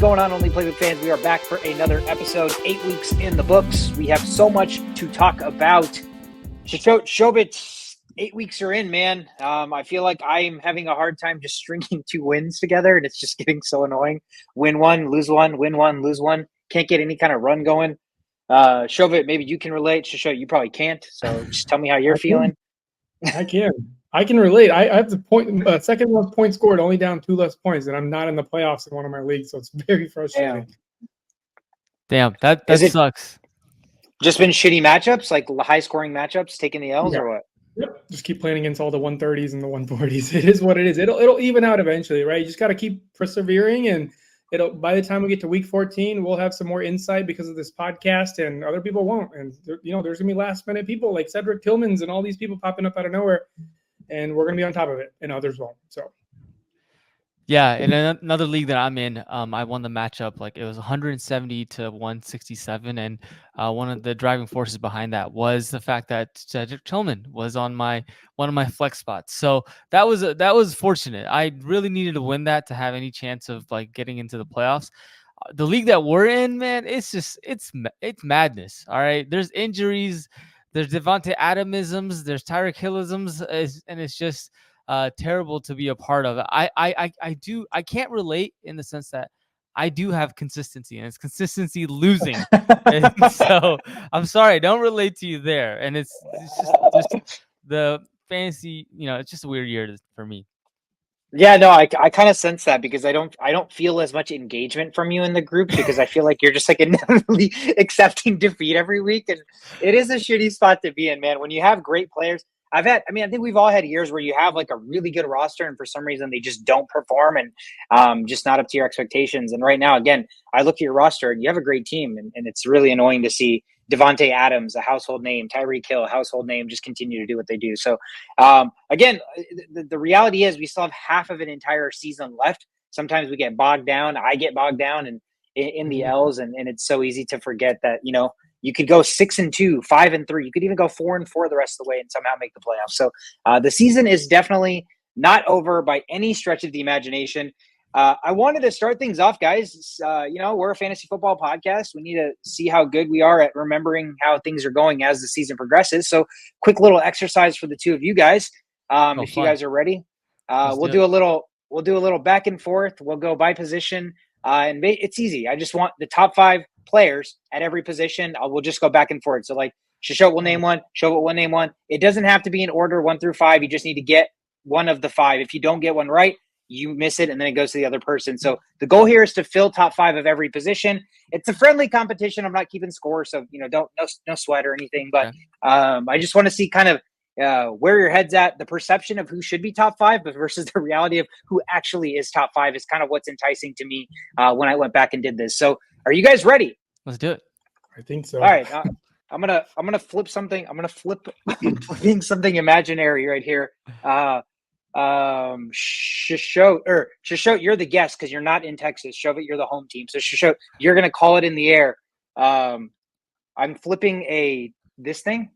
going on, Only Playbook fans? We are back for another episode. 8 weeks in the books. We have so much to talk about. Shobit, 8 weeks are in, man. I feel like I'm having a hard time just stringing 2 wins together, and it's just getting so annoying. Win one, lose one, win one, lose one. Can't get any kind of run going. Shobit, maybe you can relate. Shishot, you probably can't. So just tell me how you're feeling. I can relate. I have the second most points scored, only down 2 less points, and I'm not in the playoffs in one of my leagues, so it's very frustrating. Damn, that sucks. Just been shitty matchups, like high scoring matchups, taking the L's or what? Yep. Just keep playing against all the 130s and the 140s. It is what it is. It'll even out eventually, right? You just got to keep persevering, and by the time we get to week 14, we'll have some more insight because of this podcast, and other people won't. And there's gonna be last minute people like Cedric Tillmans and all these people popping up out of nowhere, and we're gonna be on top of it, and others won't. So. Yeah, in another league that I'm in, I won the matchup. Like, it was 170 to 167, and one of the driving forces behind that was the fact that Cedric Tillman was on one of my flex spots. So that was fortunate. I really needed to win that to have any chance of like getting into the playoffs. The league that we're in, man, it's madness. All right, there's injuries, there's Devontae Adamisms, there's Tyreek Hillisms, and it's just terrible to be a part of. I can't relate in the sense that I do have consistency, and it's consistency losing. So I'm sorry, I don't relate to you there. And it's just the fantasy, it's just a weird year for me. Yeah, no, I kind of sense that because I don't feel as much engagement from you in the group because I feel like you're just like inevitably accepting defeat every week, and it is a shitty spot to be in, man. When you have great players, I think we've all had years where you have like a really good roster, and for some reason they just don't perform and just not up to your expectations. And right now, again, I look at your roster and you have a great team, and it's really annoying to see Devontae Adams, a household name, Tyreek Hill, a household name, just continue to do what they do. So again, the reality is we still have half of an entire season left. Sometimes we get bogged down. I get bogged down in the L's, and it's so easy to forget that, you could go 6-2, 5-3. You could even go 4-4 the rest of the way and somehow make the playoffs. So the season is definitely not over by any stretch of the imagination. I wanted to start things off, guys. We're a fantasy football podcast. We need to see how good we are at remembering how things are going as the season progresses. So quick little exercise for the two of you guys. If you guys are ready, we'll do a little back and forth. We'll go by position. And it's easy. I just want the top 5 players at every position. We'll just go back and forth. So like Shishot will name one, Shobit will name one. It doesn't have to be in order 1 through 5. You just need to get one of the 5. If you don't get one right, you miss it, and then it goes to the other person. So the goal here is to fill top 5 of every position. It's a friendly competition. I'm not keeping score, so no sweat or anything. But I just want to see kind of where your head's at. The perception of who should be top 5, but versus the reality of who actually is top 5 is kind of what's enticing to me when I went back and did this. So are you guys ready? Let's do it. I think so. All right. I'm gonna flip something. I'm gonna flipping something imaginary right here. Shishot, you're the guest because you're not in Texas. Shobit, you're the home team. So Shishot, you're gonna call it in the air. I'm flipping this thing.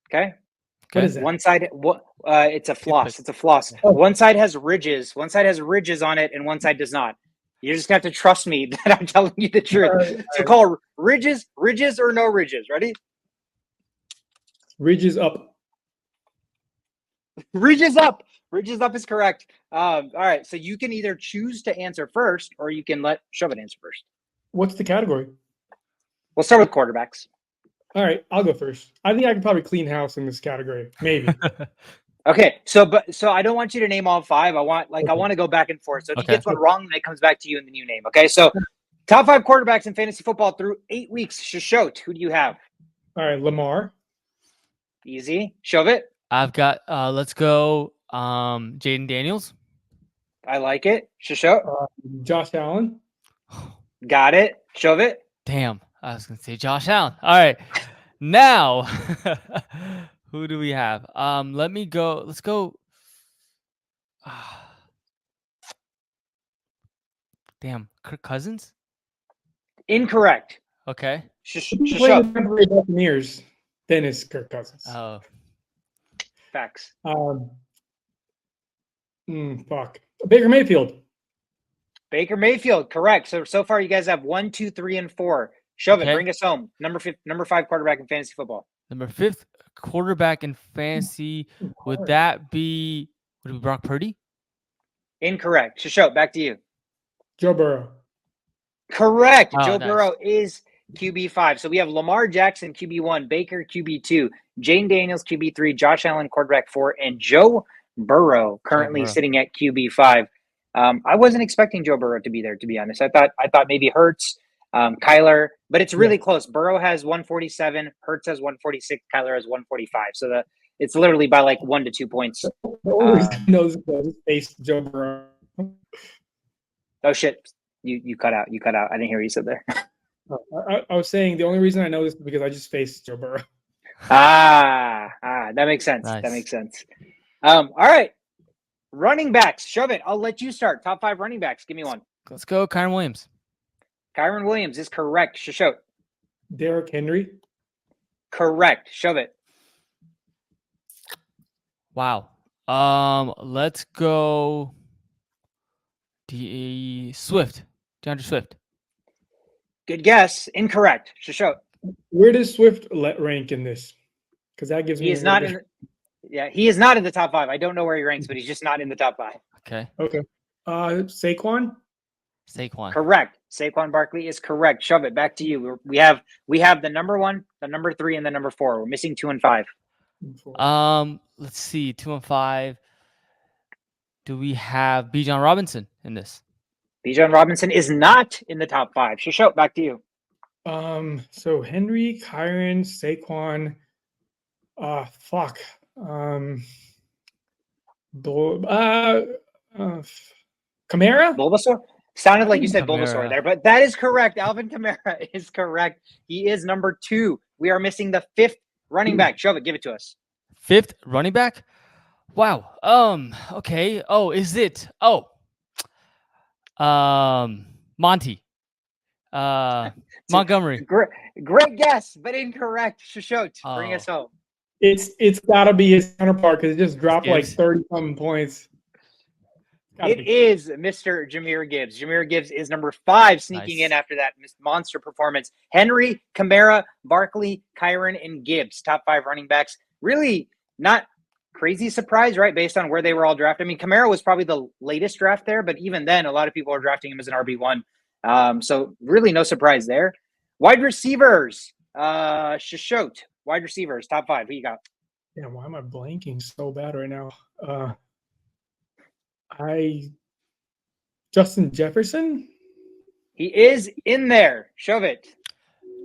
Okay. What is that? One side, it's a floss. It's a floss. Oh. One side has ridges. One side has ridges on it, and one side does not. You're just gonna have to trust me that I'm telling you the truth. So call ridges or no ridges. Ready? Ridges up. Ridges up. Ridges up is correct. All right. So you can either choose to answer first, or you can let Shobit answer first. What's the category? We'll start with quarterbacks. All right, I'll go first. I think I can probably clean house in this category, maybe. Okay, so I don't want you to name all 5. I want to go back and forth. So if he gets one wrong, then it comes back to you in the new name. Okay, so top 5 quarterbacks in fantasy football through 8 weeks. Shishot, who do you have? All right, Lamar. Easy. Shobit. I've got. Let's go. Jaden Daniels. I like it. Shishot. Josh Allen. Got it. Shobit. Damn, I was gonna say Josh Allen. All right, now who do we have? Let me go. Let's go. Damn, Kirk Cousins. Incorrect. Okay. Shishot. Buccaneers. Then it's Kirk Cousins. Oh. Facts. Fuck. Baker Mayfield. Baker Mayfield, correct. So far you guys have 1, 2, 3, and 4. Shove it. Bring us home. Number 5 quarterback in fantasy football. Number 5 quarterback in fantasy. Would be Brock Purdy? Incorrect. Shishot, back to you. Joe Burrow. Correct. Oh, Joe nice. Burrow is QB5. So we have Lamar Jackson, QB1, Baker, QB2, Jane Daniels, QB3, Josh Allen, quarterback 4, and Joe Burrow currently sitting at QB5. I wasn't expecting Joe Burrow to be there, to be honest. I thought maybe Hurts, Kyler, but it's really close. Burrow has 147, Hurts has 146, Kyler has 145. So it's literally by like 1 to 2 points. Knows face Joe Burrow. Oh shit! You cut out. You cut out. I didn't hear what you said there. I was saying the only reason I know this is because I just faced Joe Burrow. That makes sense. Nice. That makes sense. All right. Running backs. Shove it. I'll let you start. Top 5 running backs. Give me one. Let's go, Kyren Williams. Kyren Williams is correct. Shishot. Derrick Henry. Correct. Shove it. Wow. Let's go DeAndre Swift. Good guess. Incorrect. Shishot. Where does Swift rank in this? Because that gives me. He is not in. He is not in the top 5. I don't know where he ranks, but he's just not in the top 5. Okay. Saquon. Correct. Saquon Barkley is correct. Shove it. Back to you. We have the number 1, the number 3, and the number 4. We're missing 2 and 5. Let's see. 2 and 5. Do we have Bijan Robinson in this? Bijan Robinson is not in the top 5. Shishot, back to you. So Henry, Kyren, Saquon. Fuck. Kamara? Bulbasaur? Sounded like you said Bulbasaur there, but that is correct. Alvin Kamara is correct. He is number 2. We are missing the 5th running back. Shove it. Give it to us. 5th running back? Wow. Okay. Oh, is it? Monty. Montgomery. Great guess, but incorrect. Shishot, bring us home. It's got to be his counterpart because it just dropped like 30-something points. It is Mr. Jahmyr Gibbs. Jahmyr Gibbs is number 5, sneaking in after that monster performance. Henry, Kamara, Barkley, Kyren, and Gibbs, top 5 running backs. Really not crazy surprise, right? Based on where they were all drafted. I mean, Kamara was probably the latest draft there, but even then, a lot of people are drafting him as an RB1. So really no surprise there. Wide receivers, Shishot. Wide receivers, top 5. Who you got? Yeah, why am I blanking so bad right now? Justin Jefferson? He is in there. Shove it.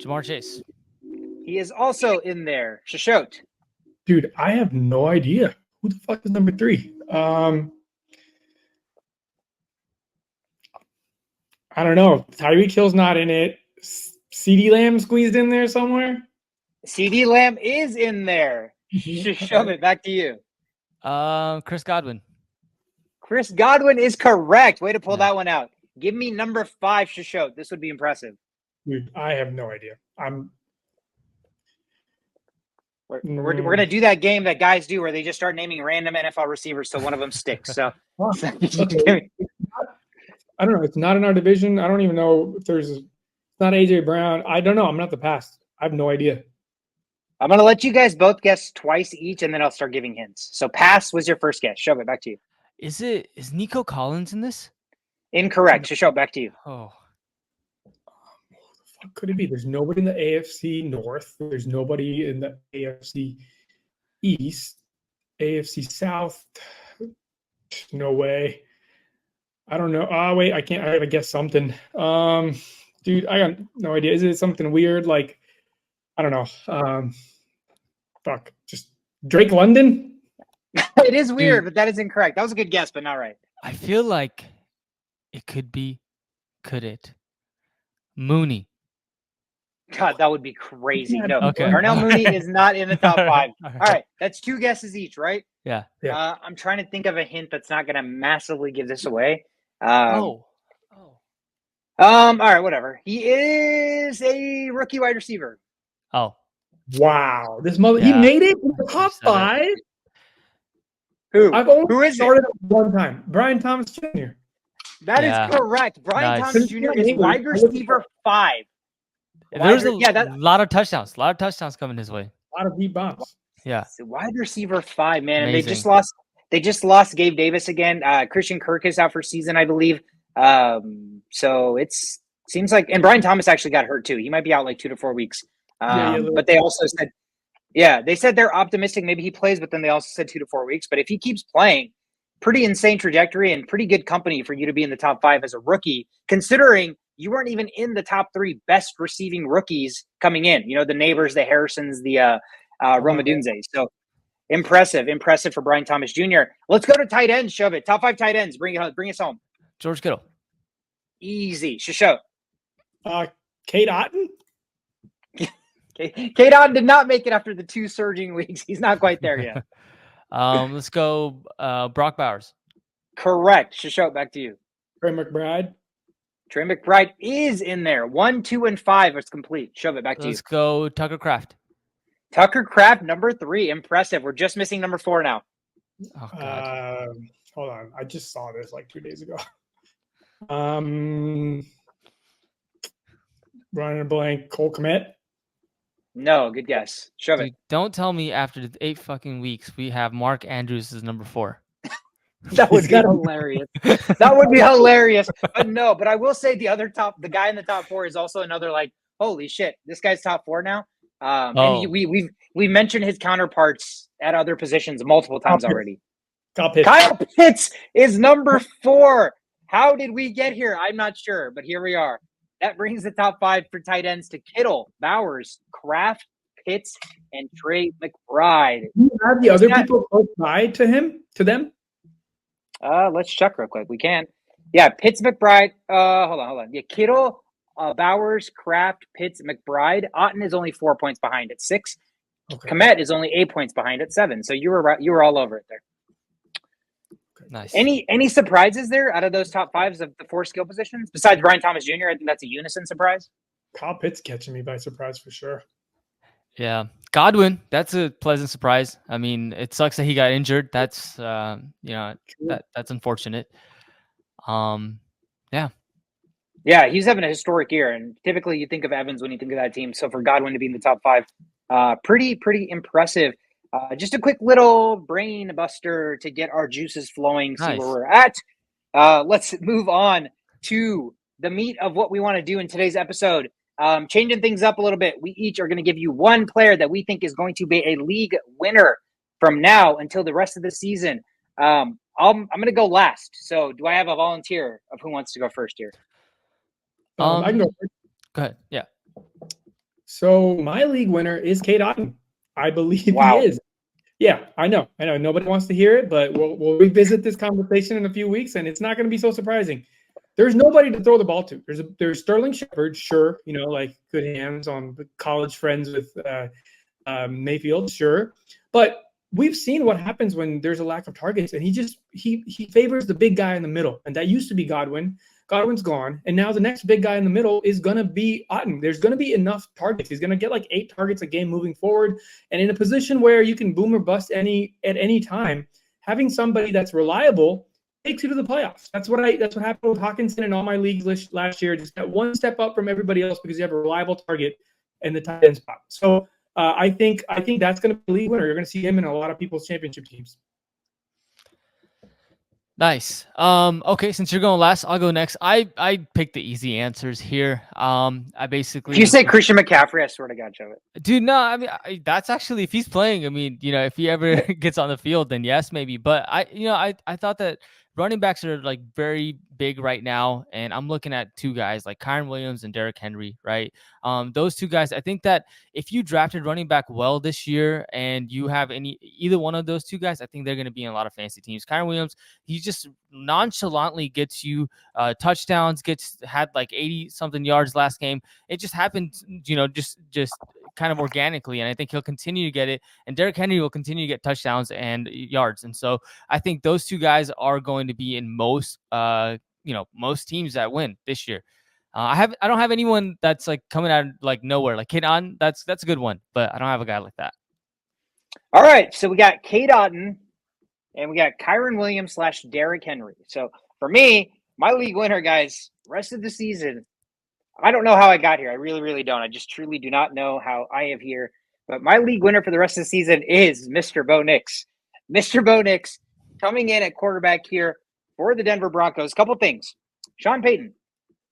Jamar Chase. He is also in there. Shishot. Dude, I have no idea. Who the fuck is number 3? I don't know. Tyreek Hill's not in it. CeeDee Lamb squeezed in there somewhere? CeeDee Lamb is in there. Shove it. Back to you. Chris Godwin. Chris Godwin is correct. Way to pull that one out. Give me number 5, Shishot. This would be impressive. Dude, I have no idea. We're going to do that game that guys do where they just start naming random NFL receivers so one of them sticks. So okay. I don't know. It's not in our division. I don't even know if it's not AJ Brown. I don't know. I'm not the pass. I have no idea. I'm going to let you guys both guess twice each, and then I'll start giving hints. So pass was your first guess. Shove it. Back to you. Is Nico Collins in this? Incorrect. Shishot, back to you. Oh. Who the fuck could it be? There's nobody in the AFC North. There's nobody in the AFC East. AFC South. No way. I don't know. Wait, I can't. I gotta guess something. Dude, I got no idea. Is it something weird? Like, I don't know. Fuck. Just Drake London? It is weird, but that is incorrect. That was a good guess, but not right. I feel like it could be. Could it? Mooney. God, that would be crazy. No, okay. Darnell Mooney is not in the top 5. All right, that's 2 guesses each, right? Yeah. I'm trying to think of a hint that's not going to massively give this away. All right, whatever. He is a rookie wide receiver. Oh. Wow. He made it in the top 5? Who? I've only Who is started it one time. Brian Thomas Jr. That is Yeah. correct. Brian Nice. Thomas Jr. is wide receiver 5. There's a lot of touchdowns. A lot of touchdowns coming his way. A lot of deep bombs. Yeah. Wide receiver 5, man. And Amazing. they just lost Gabe Davis again. Christian Kirk is out for season, I believe. So seems like, and Brian Thomas actually got hurt too. He might be out like 2 to 4 weeks. But they also said, they said they're optimistic maybe he plays, but then they also said 2 to 4 weeks. But if he keeps playing, pretty insane trajectory and pretty good company for you to be in the top 5 as a rookie, considering you weren't even in the top 3 best receiving rookies coming in. You know, the Neighbors, the Harrisons, the Romadunze. So impressive for Brian Thomas Jr. Let's go to tight ends. Shove it. Top 5 tight ends. Bring us home. George Kittle. Easy. Show. Cade Otton. Cade Otton did not make it after the 2 surging weeks. He's not quite there yet. Let's go Brock Bowers. Correct. Show it back to you. Trey McBride. Trey McBride is in there. 1, 2, and 5 is complete. Shove it back to you. Let's go Tucker Kraft. Tucker Kraft, number 3. Impressive. We're just missing number 4 now. Oh, God. Hold on. I just saw this like 2 days ago. Running a blank. Cole Kmet. No, good guess. Shove it. Don't tell me after the 8 fucking weeks we have Mark Andrews as number 4. That would be hilarious. That would be hilarious. But no, but I will say the guy in the top 4 is also another like, holy shit, this guy's top 4 now. And we mentioned his counterparts at other positions multiple times already. Kyle Pitts is number 4. How did we get here? I'm not sure, but here we are. That brings the top 5 for tight ends to Kittle, Bowers, Kraft, Pitts, and Trey McBride. Do you have the other people close by to them? Let's check real quick. We can. Yeah, Pitts, McBride. Hold on. Yeah, Kittle, Bowers, Kraft, Pitts, McBride. Otton is only 4 points behind at 6. Okay. Kmet is only 8 points behind at 7. So you were all over it there. Nice. Any surprises there out of those top 5s of the 4 skill positions besides Brian Thomas Jr.? I think that's a unison surprise. Kyle Pitts catching me by surprise for sure. Yeah, Godwin. That's a pleasant surprise. I mean, it sucks that he got injured. That's that's unfortunate. Yeah, he's having a historic year, and typically you think of Evans when you think of that team. So for Godwin to be in the top 5, pretty impressive. Just a quick little brain buster to get our juices flowing, see where we're at. Let's move on to the meat of what we want to do in today's episode. Changing things up a little bit. We each are going to give you one player that we think is going to be a league winner from now until the rest of the season. I'm going to go last. So do I have a volunteer of who wants to go first here? I can go first. Go ahead. Yeah. So my league winner is Cade Otton. I believe he is. Yeah, I know. Nobody wants to hear it, but we'll revisit this conversation in a few weeks, and it's not going to be so surprising. There's nobody to throw the ball to. There's Sterling Shepard, sure, like good hands on college friends with Mayfield, sure. But we've seen what happens when there's a lack of targets, and he favors the big guy in the middle, and that used to be Godwin. Godwin's gone, and now the next big guy in the middle is going to be Otton. There's going to be enough targets. He's going to get like 8 targets a game moving forward, and in a position where you can boom or bust at any time, having somebody that's reliable takes you to the playoffs. That's what happened with Hawkinson and all my leagues last year. Just got one step up from everybody else because you have a reliable target in the tight end spot. So I think that's going to be the league winner. You're going to see him in a lot of people's championship teams. Nice. Okay, since you're going last, I'll go next. I picked the easy answers here. I basically. If you say Christian McCaffrey, I swear to God, show it. Dude, no, I mean that's actually if he's playing. I mean, if he ever gets on the field, then yes, maybe. But I thought that running backs are like very big right now, and I'm looking at 2 guys like Kyren Williams and Derrick Henry, right? Those 2 guys, I think that if you drafted running back well this year and you have either one of those 2 guys, I think they're going to be in a lot of fantasy teams. Kyren Williams, he just nonchalantly gets you touchdowns, had like 80 something yards last game. It just happened, just kind of organically, and I think he'll continue to get it. And Derrick Henry will continue to get touchdowns and yards, and so I think those 2 guys are going to be in most teams that win this year. I don't have anyone that's like coming out of like nowhere. Like Cade Otton, that's a good one, but I don't have a guy like that. All right, so we got Cade Otton, and we got Kyren Williams / Derrick Henry. So for me, my league winner, guys, rest of the season. I don't know how I got here. I really, really don't. I just truly do not know how I am here. But my league winner for the rest of the season is Mr. Bo Nix. Mr. Bo Nix coming in at quarterback here for the Denver Broncos. Couple things. Sean Payton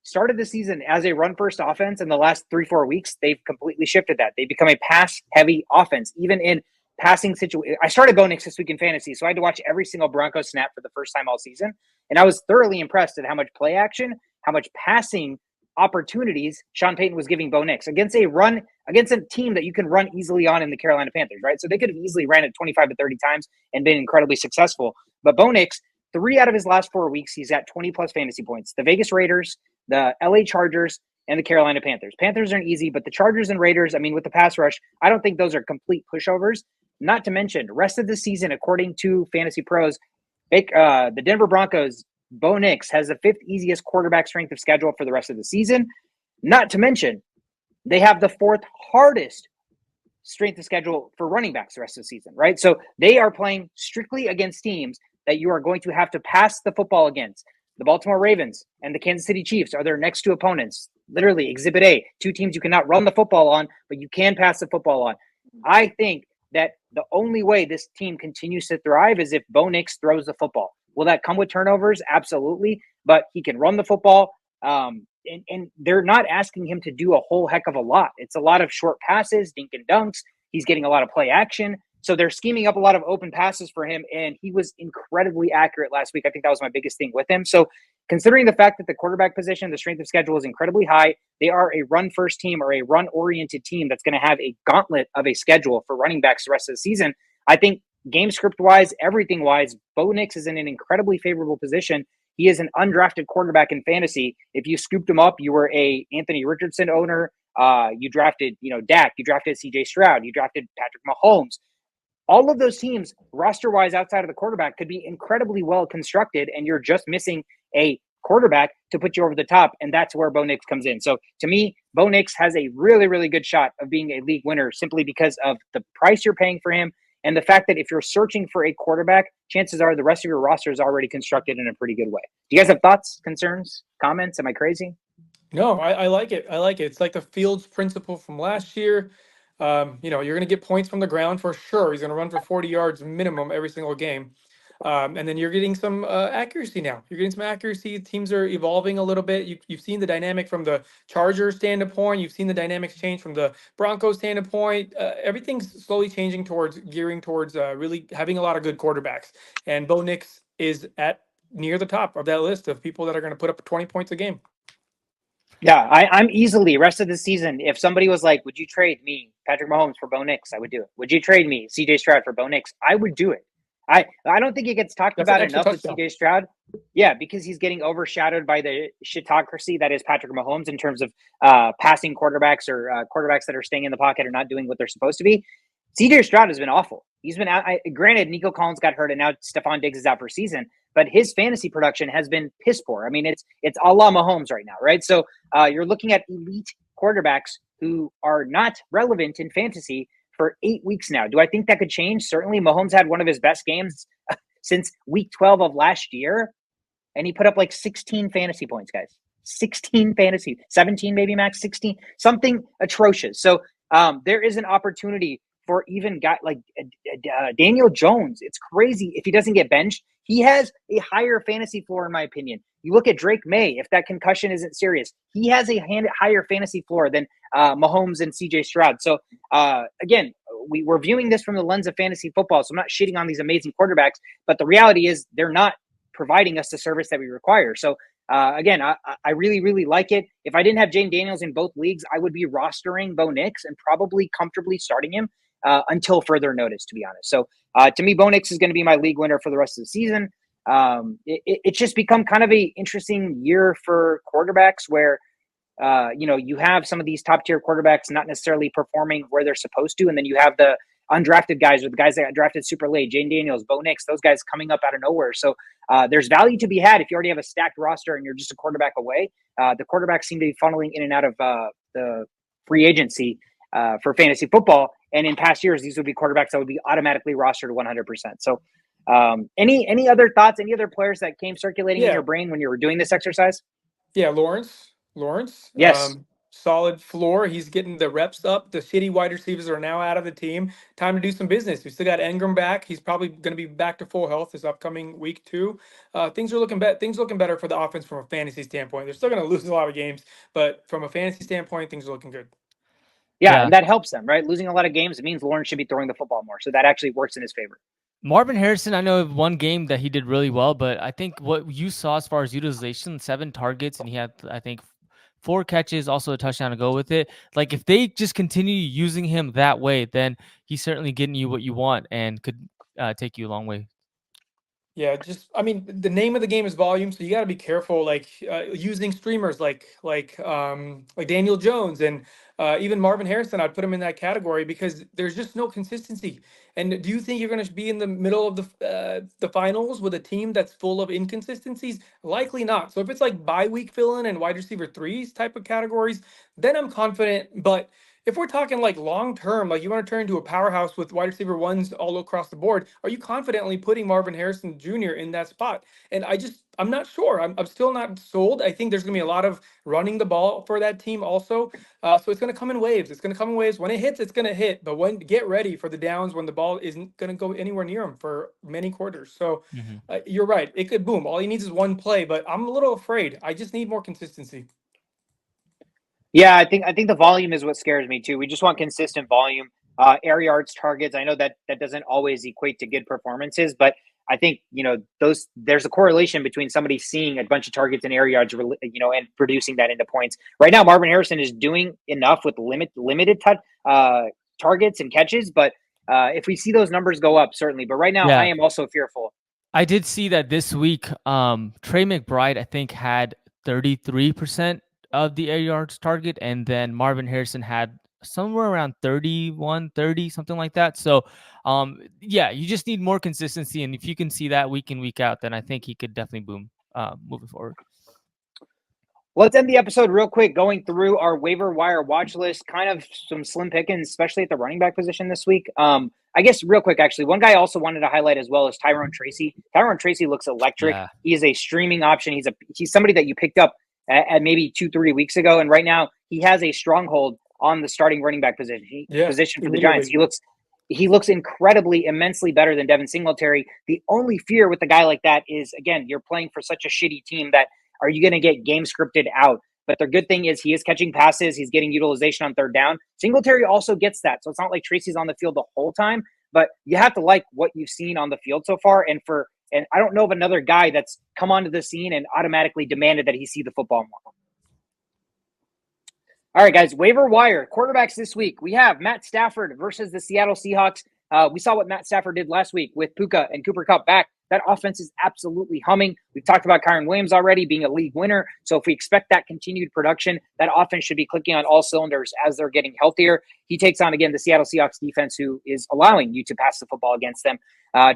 started the season as a run-first offense. In the last 3-4 weeks, they've completely shifted that. They've become a pass-heavy offense, even in passing situations. I started Bo Nix this week in fantasy, so I had to watch every single Broncos snap for the first time all season. And I was thoroughly impressed at how much play action, how much passing opportunities Sean Payton was giving Bo Nix against a team that you can run easily on in the Carolina Panthers, right? So they could have easily ran it 25 to 30 times and been incredibly successful. But Bo Nix, 3 out of his last 4 weeks, he's at 20-plus fantasy points. The Vegas Raiders, the LA Chargers, and the Carolina Panthers. Panthers aren't easy, but the Chargers and Raiders, I mean, with the pass rush, I don't think those are complete pushovers. Not to mention, rest of the season, according to Fantasy Pros, the Denver Broncos, Bo Nix has the 5th easiest quarterback strength of schedule for the rest of the season. Not to mention, they have the 4th hardest strength of schedule for running backs the rest of the season, right? So they are playing strictly against teams that you are going to have to pass the football against. The Baltimore Ravens and the Kansas City Chiefs are their next 2 opponents. Literally, Exhibit A, 2 teams you cannot run the football on, but you can pass the football on. I think that the only way this team continues to thrive is if Bo Nix throws the football. Will that come with turnovers? Absolutely. But he can run the football. And they're not asking him to do a whole heck of a lot. It's a lot of short passes, dink and dunks. He's getting a lot of play action. So they're scheming up a lot of open passes for him. And he was incredibly accurate last week. I think that was my biggest thing with him. So considering the fact that the quarterback position, the strength of schedule is incredibly high, they are a run-first team or a run-oriented team that's going to have a gauntlet of a schedule for running backs the rest of the season. I think game script-wise, everything-wise, Bo Nix is in an incredibly favorable position. He is an undrafted quarterback in fantasy. If you scooped him up, you were a Anthony Richardson owner. You drafted, Dak. You drafted C.J. Stroud. You drafted Patrick Mahomes. All of those teams, roster-wise, outside of the quarterback, could be incredibly well constructed, and you're just missing a quarterback to put you over the top, and that's where Bo Nix comes in. So to me, Bo Nix has a really, really good shot of being a league winner simply because of the price you're paying for him and the fact that if you're searching for a quarterback, chances are the rest of your roster is already constructed in a pretty good way. Do you guys have thoughts, concerns, comments? Am I crazy? No, I like it. I like it. It's like the Fields principle from last year. You're going to get points from the ground for sure. He's going to run for 40 yards minimum every single game. And then you're getting some accuracy now. You're getting some accuracy. Teams are evolving a little bit. You've seen the dynamic from the Chargers standpoint. You've seen the dynamics change from the Broncos standpoint. Everything's slowly changing gearing towards really having a lot of good quarterbacks. And Bo Nix is at near the top of that list of people that are going to put up 20 points a game. Yeah, I'm easily rest of the season. If somebody was like, would you trade me, Patrick Mahomes, for Bo Nix? I would do it. Would you trade me, C.J. Stroud, for Bo Nix? I would do it. I don't think it gets talked about enough with C.J. Stroud. Yeah, because he's getting overshadowed by the shitocracy that is Patrick Mahomes in terms of passing quarterbacks or quarterbacks that are staying in the pocket or not doing what they're supposed to be. C.J. Stroud has been awful. He's been out. Granted, Nico Collins got hurt, and now Stephon Diggs is out for season. But his fantasy production has been piss poor. I mean, it's a la Mahomes right now, right? So you're looking at elite quarterbacks who are not relevant in fantasy for 8 weeks now. Do I think that could change? Certainly. Mahomes had one of his best games since week 12 of last year, and he put up like 16 fantasy points, guys. 16 fantasy, 17 maybe max, 16, something atrocious. So there is an opportunity for even guy like Daniel Jones. It's crazy if he doesn't get benched. He has a higher fantasy floor, in my opinion. You look at Drake May, if that concussion isn't serious, he has a higher fantasy floor than Mahomes and CJ Stroud. So, again, we're viewing this from the lens of fantasy football, so I'm not shitting on these amazing quarterbacks, but the reality is they're not providing us the service that we require. So, again, I really, really like it. If I didn't have Jane Daniels in both leagues, I would be rostering Bo Nix and probably comfortably starting him until further notice, to be honest. So, to me, Bo Nix is going to be my league winner for the rest of the season. It's just become kind of a interesting year for quarterbacks where, you have some of these top tier quarterbacks not necessarily performing where they're supposed to. And then you have the undrafted guys or the guys that got drafted super late, Jane Daniels, Bo Nix, those guys coming up out of nowhere. So there's value to be had if you already have a stacked roster and you're just a quarterback away. The quarterbacks seem to be funneling in and out of the free agency for fantasy football. And in past years, these would be quarterbacks that would be automatically rostered 100%. So Any other thoughts? Any other players that came circulating in Yeah. your brain when you were doing this exercise? Yeah, Lawrence, Yes. solid floor. He's getting the reps up. The shitty wide receivers are now out of the team. Time to do some business. We still got Engram back. He's probably going to be back to full health this upcoming week too. Things looking better for the offense from a fantasy standpoint. They're still going to lose a lot of games, but from a fantasy standpoint, things are looking good. Yeah, Yeah. and that helps them, right? Losing a lot of games, it means Lawrence should be throwing the football more. So that actually works in his favor. Marvin Harrison, I know one game that he did really well, but I think what you saw as far as utilization, 7 targets, and he had, I think, 4 catches, also a touchdown to go with it. Like, if they just continue using him that way, then he's certainly getting you what you want and could take you a long way. Yeah, the name of the game is volume, so you got to be careful, like using streamers like Daniel Jones and even Marvin Harrison. I'd put him in that category because there's just no consistency. And do you think you're going to be in the middle of the finals with a team that's full of inconsistencies? Likely not. So if it's like bye week fill-in and wide receiver threes type of categories, then I'm confident. But if we're talking like long term, like you want to turn into a powerhouse with wide receiver ones all across the board, are you confidently putting Marvin Harrison Jr. in that spot? And I'm not sure. I'm still not sold. I think there's going to be a lot of running the ball for that team also. So it's going to come in waves. It's going to come in waves. When it hits, it's going to hit. But get ready for the downs when the ball isn't going to go anywhere near him for many quarters. So you're right. It could boom. All he needs is one play, but I'm a little afraid. I just need more consistency. Yeah, I think the volume is what scares me too. We just want consistent volume, air yards, targets. I know that doesn't always equate to good performances, but I think there's a correlation between somebody seeing a bunch of targets and air yards, and producing that into points. Right now, Marvin Harrison is doing enough with limited targets and catches, but if we see those numbers go up, certainly. But right now, Yeah. I am also fearful. I did see that this week. Trey McBride, I think, had 33% of the air yards target, and then Marvin Harrison had somewhere around 31, 30, something like that. So, yeah, you just need more consistency, and if you can see that week in, week out, then I think he could definitely boom moving forward. Let's end the episode real quick, going through our waiver wire watch list. Kind of some slim pickings, especially at the running back position this week. I guess real quick, actually, one guy I also wanted to highlight as well is Tyrone Tracy. Tyrone Tracy looks electric. Yeah. He is a streaming option. He's somebody that you picked up at maybe 2-3 weeks ago, and right now he has a stronghold on the starting running back position for the Giants. He looks immensely better than Devin Singletary. The only fear with a guy like that is, again, you're playing for such a shitty team that are you going to get game scripted out? But the good thing is he is catching passes. He's getting utilization on third down. Singletary also gets that. So it's not like Tracy's on the field the whole time, but you have to like what you've seen on the field so far. And I don't know of another guy that's come onto the scene and automatically demanded that he see the football more. All right, guys, waiver wire quarterbacks this week. We have Matt Stafford versus the Seattle Seahawks. We saw what Matt Stafford did last week with Puka and Cooper Kupp back. That offense is absolutely humming. We've talked about Kyren Williams already being a league winner. So if we expect that continued production, that offense should be clicking on all cylinders as they're getting healthier. He takes on, again, the Seattle Seahawks defense, who is allowing you to pass the football against them.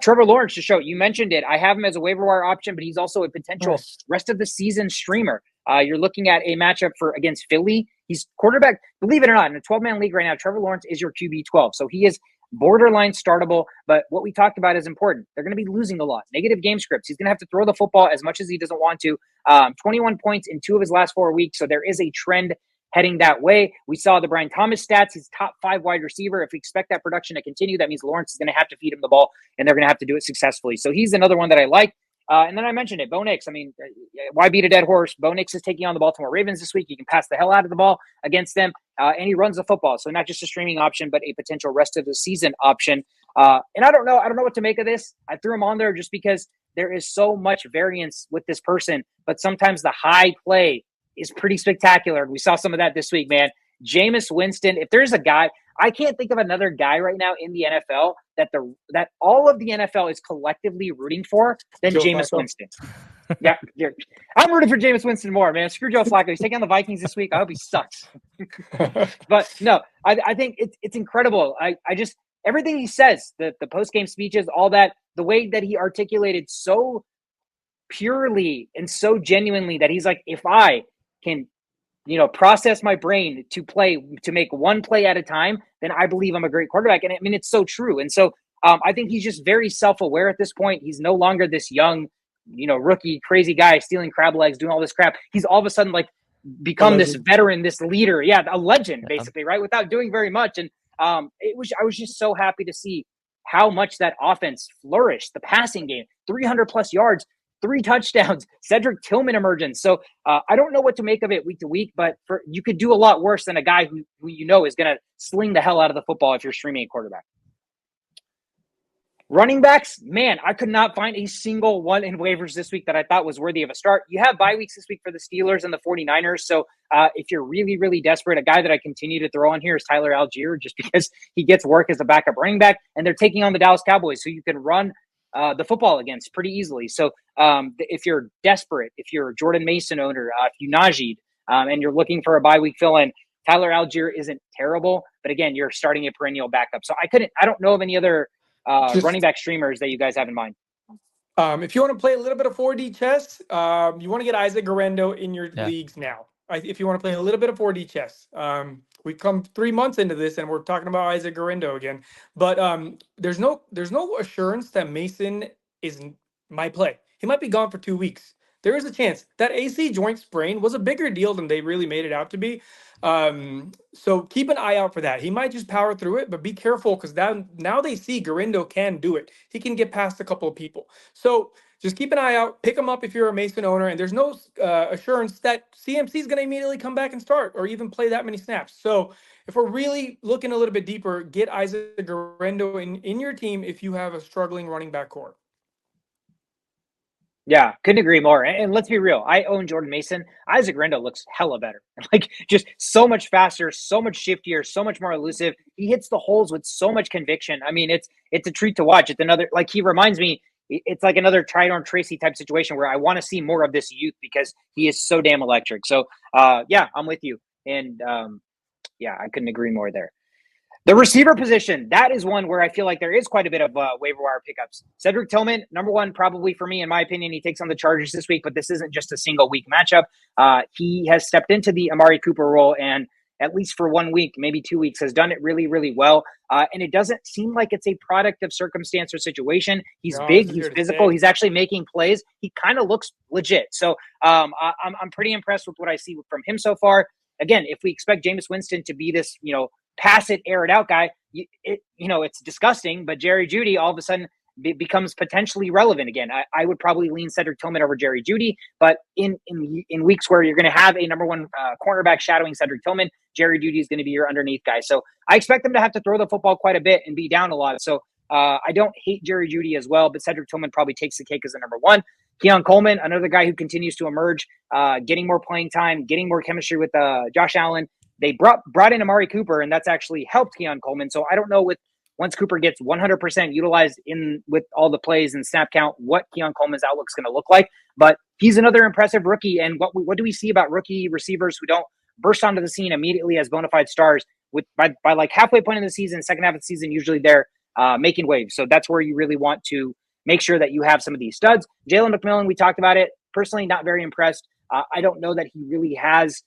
Trevor Lawrence, to show, you mentioned it. I have him as a waiver wire option, but he's also a potential rest of the season streamer. You're looking at a matchup against Philly. He's quarterback, believe it or not, in a 12-man league right now, Trevor Lawrence is your QB 12. So he is borderline startable, but what we talked about is important. They're going to be losing a lot. Negative game scripts. He's going to have to throw the football as much as he doesn't want to. 21 points in 2 of his last 4 weeks, so there is a trend heading that way. We saw the Brian Thomas stats. He's top 5 wide receiver. If we expect that production to continue, that means Lawrence is going to have to feed him the ball, and they're going to have to do it successfully. So he's another one that I like. And then I mentioned it, Bo Nix. I mean, why beat a dead horse? Bo Nix is taking on the Baltimore Ravens this week. You can pass the hell out of the ball against them, and he runs the football. So not just a streaming option, but a potential rest of the season option. And I don't know what to make of this. I threw him on there just because there is so much variance with this person, but sometimes the high play is pretty spectacular. We saw some of that this week, man. Jameis Winston, if there's a guy, I can't think of another guy right now in the NFL that all of the NFL is collectively rooting for than Jameis Winston. Yeah, I'm rooting for Jameis Winston more, man. Screw Joe Flacco. He's taking on the Vikings this week. I hope he sucks. But no, I think it's incredible. I just everything he says, the post-game speeches, all that, the way that he articulated so purely and so genuinely that he's like, if I can process my brain to make one play at a time, then I believe I'm a great quarterback. And I mean, it's so true. And so I think he's just very self-aware at this point. He's no longer this young, rookie, crazy guy stealing crab legs, doing all this crap. He's all of a sudden like become this veteran, this leader. Yeah, a legend, basically, right? Without doing very much. And I was just so happy to see how much that offense flourished. The passing game, 300 plus yards, 3 touchdowns, Cedric Tillman emergence. So I don't know what to make of it week to week, but you could do a lot worse than a guy who is going to sling the hell out of the football if you're streaming a quarterback. Running backs, man, I could not find a single one in waivers this week that I thought was worthy of a start. You have bye weeks this week for the Steelers and the 49ers. So if you're really, really desperate, a guy that I continue to throw on here is Tyler Algier, just because he gets work as a backup running back, and they're taking on the Dallas Cowboys, so you can run the football against pretty easily. So if you're desperate, if you're a Jordan Mason owner, if you Najee, and you're looking for a bye week fill-in, Tyler Algier isn't terrible, but again, you're starting a perennial backup. So I don't know of any other running back streamers that you guys have in mind. If you want to play a little bit of 4D chess, you want to get Isaac Guerrero in your leagues now. If you want to play a little bit of 4D chess, we come 3 months into this and we're talking about Isaac Guerrero again. But there's no assurance that Mason might play. He might be gone for 2 weeks. There is a chance that AC joint sprain was a bigger deal than they really made it out to be. So keep an eye out for that. He might just power through it, but be careful because now they see Guerrero can do it. He can get past a couple of people. So just keep an eye out. Pick him up if you're a Mason owner, and there's no assurance that CMC is going to immediately come back and start or even play that many snaps. So if we're really looking a little bit deeper, get Isaac Guerrero in your team if you have a struggling running back core. Yeah, couldn't agree more. And let's be real. I own Jordan Mason. Isaac Guerrero looks hella better. Like just so much faster, so much shiftier, so much more elusive. He hits the holes with so much conviction. I mean, it's a treat to watch. It's another, like he reminds me, it's like another Tridorn Tracy type situation where I want to see more of this youth because he is so damn electric. So yeah, I'm with you. And yeah, I couldn't agree more there. The receiver position, that is one where I feel like there is quite a bit of waiver wire pickups. Cedric Tillman, number one, probably for me, in my opinion. He takes on the Chargers this week, but this isn't just a single week matchup. He has stepped into the Amari Cooper role and at least for 1 week, maybe 2 weeks, has done it really, really well. And it doesn't seem like it's a product of circumstance or situation. He's big, he's physical, he's actually making plays. He kind of looks legit. So I'm pretty impressed with what I see from him so far. Again, if we expect Jameis Winston to be this, pass it, air it out guy, it's disgusting, but Jerry Jeudy all of a sudden becomes potentially relevant again. I would probably lean Cedric Tillman over Jerry Jeudy, but in weeks where you're going to have a number one cornerback shadowing Cedric Tillman, Jerry Jeudy is going to be your underneath guy. So I expect them to have to throw the football quite a bit and be down a lot. So I don't hate Jerry Jeudy as well, but Cedric Tillman probably takes the cake as the number one. Keon Coleman, another guy who continues to emerge, getting more playing time, getting more chemistry with Josh Allen. They brought in Amari Cooper, and that's actually helped Keon Coleman. So I don't know once Cooper gets 100% utilized with all the plays and snap count, what Keon Coleman's outlook is going to look like. But he's another impressive rookie. And what do we see about rookie receivers who don't burst onto the scene immediately as bona fide stars? By like halfway point in the season, second half of the season, usually they're making waves. So that's where you really want to make sure that you have some of these studs. Jalen McMillan, we talked about it. Personally, not very impressed. I don't know that he really has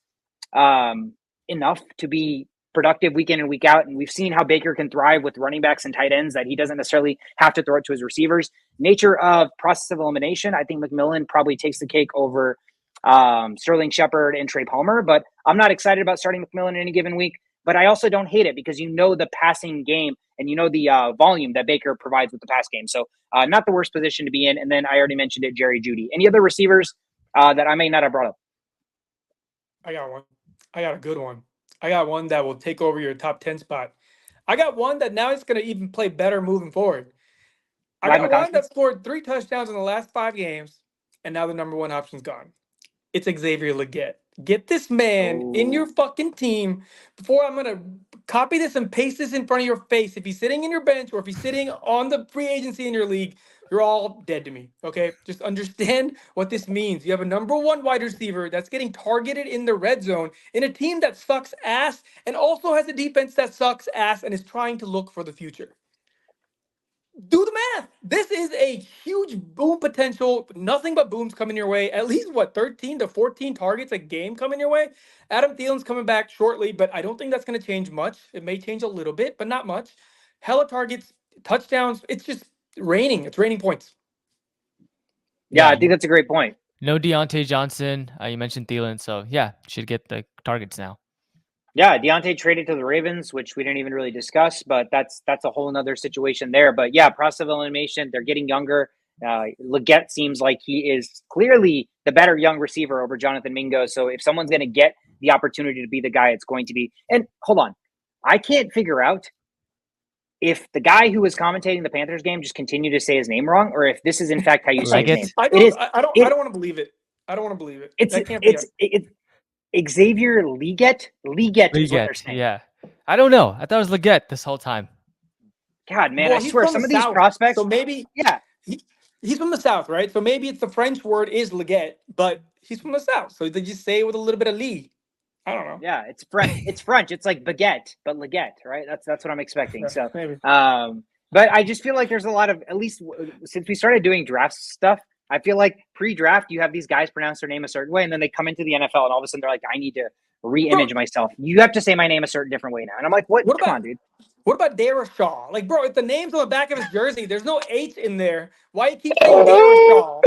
enough to be productive week in and week out. And we've seen how Baker can thrive with running backs and tight ends, that he doesn't necessarily have to throw it to his receivers. Nature of process of elimination, I think McMillan probably takes the cake over Sterling Shepard and Trey Palmer, but I'm not excited about starting McMillan in any given week. But I also don't hate it because the passing game and the volume that Baker provides with the pass game. So not the worst position to be in. And then I already mentioned it, Jerry Jeudy. Any other receivers that I may not have brought up? I got one. I got a good one. I got one that will take over your top 10 spot. I got one that now is going to even play better moving forward. I got one that scored 3 touchdowns in the last 5 games, and now the number one option's gone. It's Xavier Legette. Get this man in your fucking team before I'm going to copy this and paste this in front of your face. If he's sitting in your bench or if he's sitting on the free agency in your league, you're all dead to me, okay? Just understand what this means. You have a number one wide receiver that's getting targeted in the red zone in a team that sucks ass and also has a defense that sucks ass and is trying to look for the future. Do the math. This is a huge boom potential. Nothing but booms coming your way. At least, 13 to 14 targets a game coming your way? Adam Thielen's coming back shortly, but I don't think that's going to change much. It may change a little bit, but not much. Hella targets. touchdowns. It's just raining. It's raining points. Yeah, I think that's a great point. No Deontay Johnson. You mentioned Thielen, so yeah, should get the targets now. Yeah, Deontay traded to the Ravens, which we didn't even really discuss, but that's a whole nother situation there. But yeah, process of elimination, they're getting younger. Leggett seems like he is clearly the better young receiver over Jonathan Mingo. So if someone's going to get the opportunity to be the guy, it's going to be. And hold on, I can't figure out if the guy who was commentating the Panthers game just continued to say his name wrong, or if this is in fact how you say his name. I don't want to believe it. I don't want to believe it. It's Xavier Leggett. Leggett is what they're saying. Yeah. I don't know. I thought it was Leggett this whole time. God, man, I swear some of these prospects. So maybe, yeah. He's from the South, right? So maybe it's the French word is Leggett, but he's from the South. So they just say it with a little bit of Lee. I don't know. Yeah, it's French. It's French. It's like baguette, but Leggett, right? That's what I'm expecting. Yeah, so, maybe. But I just feel like there's a lot of, at least since we started doing draft stuff, I feel like pre-draft you have these guys pronounce their name a certain way, and then they come into the NFL, and all of a sudden they're like, I need to re-image myself. You have to say my name a certain different way now, and I'm like, what? Come on, dude. What about Derrick Shaw? Like, bro, if the name's on the back of his jersey, there's no H in there. Why you keep saying Derrick Shaw?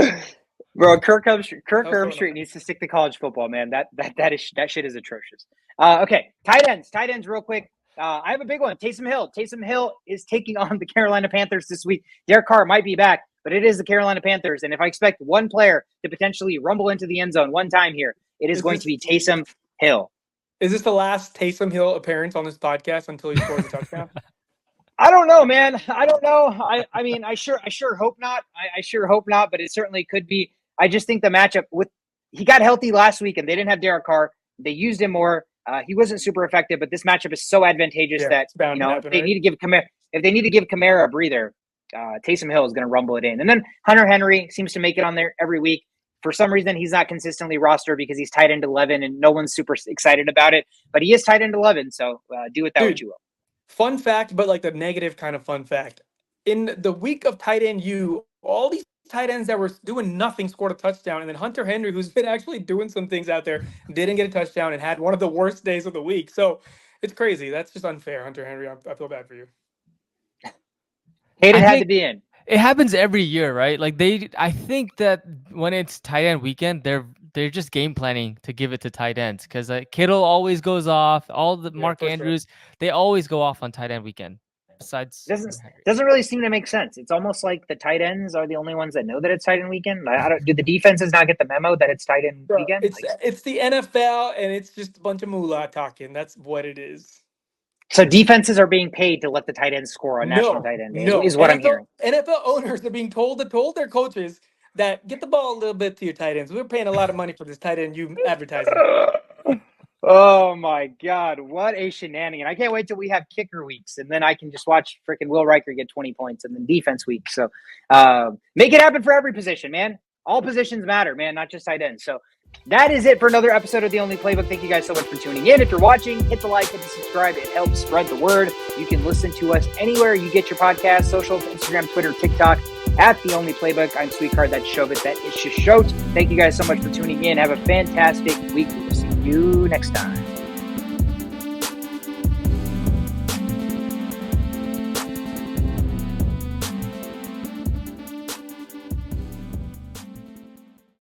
Bro, Kirk Herbstreit needs to stick to college football, man. That shit is atrocious. Okay, tight ends, real quick. I have a big one. Taysom Hill. Taysom Hill is taking on the Carolina Panthers this week. Derek Carr might be back, but it is the Carolina Panthers. And if I expect one player to potentially rumble into the end zone one time here, it is going to be Taysom Hill. Is this the last Taysom Hill appearance on this podcast until he scores a touchdown? I don't know, man. I don't know. I mean, I sure hope not. I sure hope not, but it certainly could be. I just think the matchup he got healthy last week and they didn't have Derek Carr. They used him more. He wasn't super effective, but this matchup is so advantageous that if they need to give Kamara a breather, Taysom Hill is going to rumble it in. And then Hunter Henry seems to make it on there every week. For some reason, he's not consistently rostered because he's tight end 11 and no one's super excited about it. But he is tight end 11, so do with that what you will. Fun fact, but like the negative kind of fun fact. In the week of tight end all these tight ends that were doing nothing scored a touchdown. And then Hunter Henry, who's been actually doing some things out there, didn't get a touchdown and had one of the worst days of the week. So it's crazy. That's just unfair, Hunter Henry. I feel bad for you. Hayden had to be in. It happens every year, right? Like I think that when it's tight end weekend, they're just game planning to give it to tight ends because Kittle always goes off. All the Mark Andrews, they always go off on tight end weekend. Besides, doesn't really seem to make sense. It's almost like the tight ends are the only ones that know that it's tight end weekend. Do the defenses not get the memo that it's tight end weekend? It's the NFL and it's just a bunch of moolah talking. That's what it is. So defenses are being paid to let the tight end score on national tight end is what I'm hearing. NFL owners are being told their coaches that get the ball a little bit to your tight ends. We're paying a lot of money for this tight end you advertising. Oh my God, what a shenanigan. I can't wait till we have kicker weeks and then I can just watch freaking Will Riker get 20 points and then defense week. So make it happen for every position, man. All positions matter, man, not just tight ends. So that is it for another episode of The Only Playbook. Thank you guys so much for tuning in. If you're watching, hit the like, hit the subscribe. It helps spread the word. You can listen to us anywhere you get your podcast, socials, Instagram, Twitter, TikTok, at The Only Playbook. I'm Sweetcard, that's Shovit, that is Shishot. Thank you guys so much for tuning in. Have a fantastic week. We'll see you next time.